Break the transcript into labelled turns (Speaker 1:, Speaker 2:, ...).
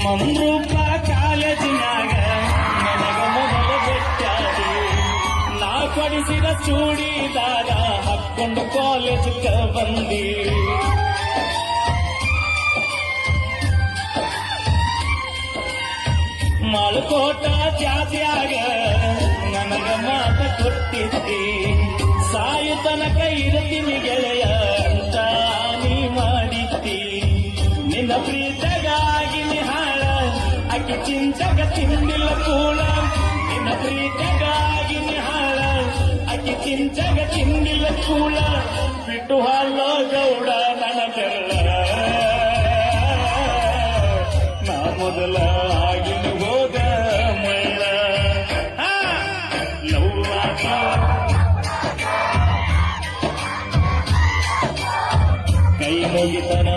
Speaker 1: ಮಮ್ರೂಪ ಕಾಲೇಜಿನಾಗ ನನಗ ಮೊದಲ ಬೆಟ್ಟಾದಿ ನಾ ಕೊಡಿಸಿದ ಚೂಡಿದಾರ ಹಾಕೊಂಡು ಕಾಲೇಜಿಗೆ ಬಂದಿ ಮಾಳ್ಕೋಟ ಜಾತಿಯಾಗ ನನಗ ಮಾತ ಕೊಟ್ಟಿದ್ದಿ ಸಾಯು ತನಕ ಇರತೀನಿ ಗೆಳೆಯ ಅಂತ ನೀ ಮಾಡಿದ್ದಿ ನಿನ್ನ ಪ್ರೀತಗಾಗಿ ನಿಹಾಳ ಅಕ್ಕಿ ಚಿಂಚಗ ತಿಂದಿಲ್ಲ ಕೂಳ ನಿನ್ನ ಪ್ರೀತಗಾಗಿ ನಿಹಾಳ ಅಕ್ಕಿ ಚಿಂಚಗ ತಿಂದಿಲ್ಲ ಕೂಳ ಬಿಟ್ಟು ಹಾಲ ಗೌಡ ನನ್ನ ಬೆಲ್ಲ ನಾ ಮೊದಲ ಆಗಿನ ಹೋದ ಮಳ್ಳ ಕೈ ಮುಗಿತರ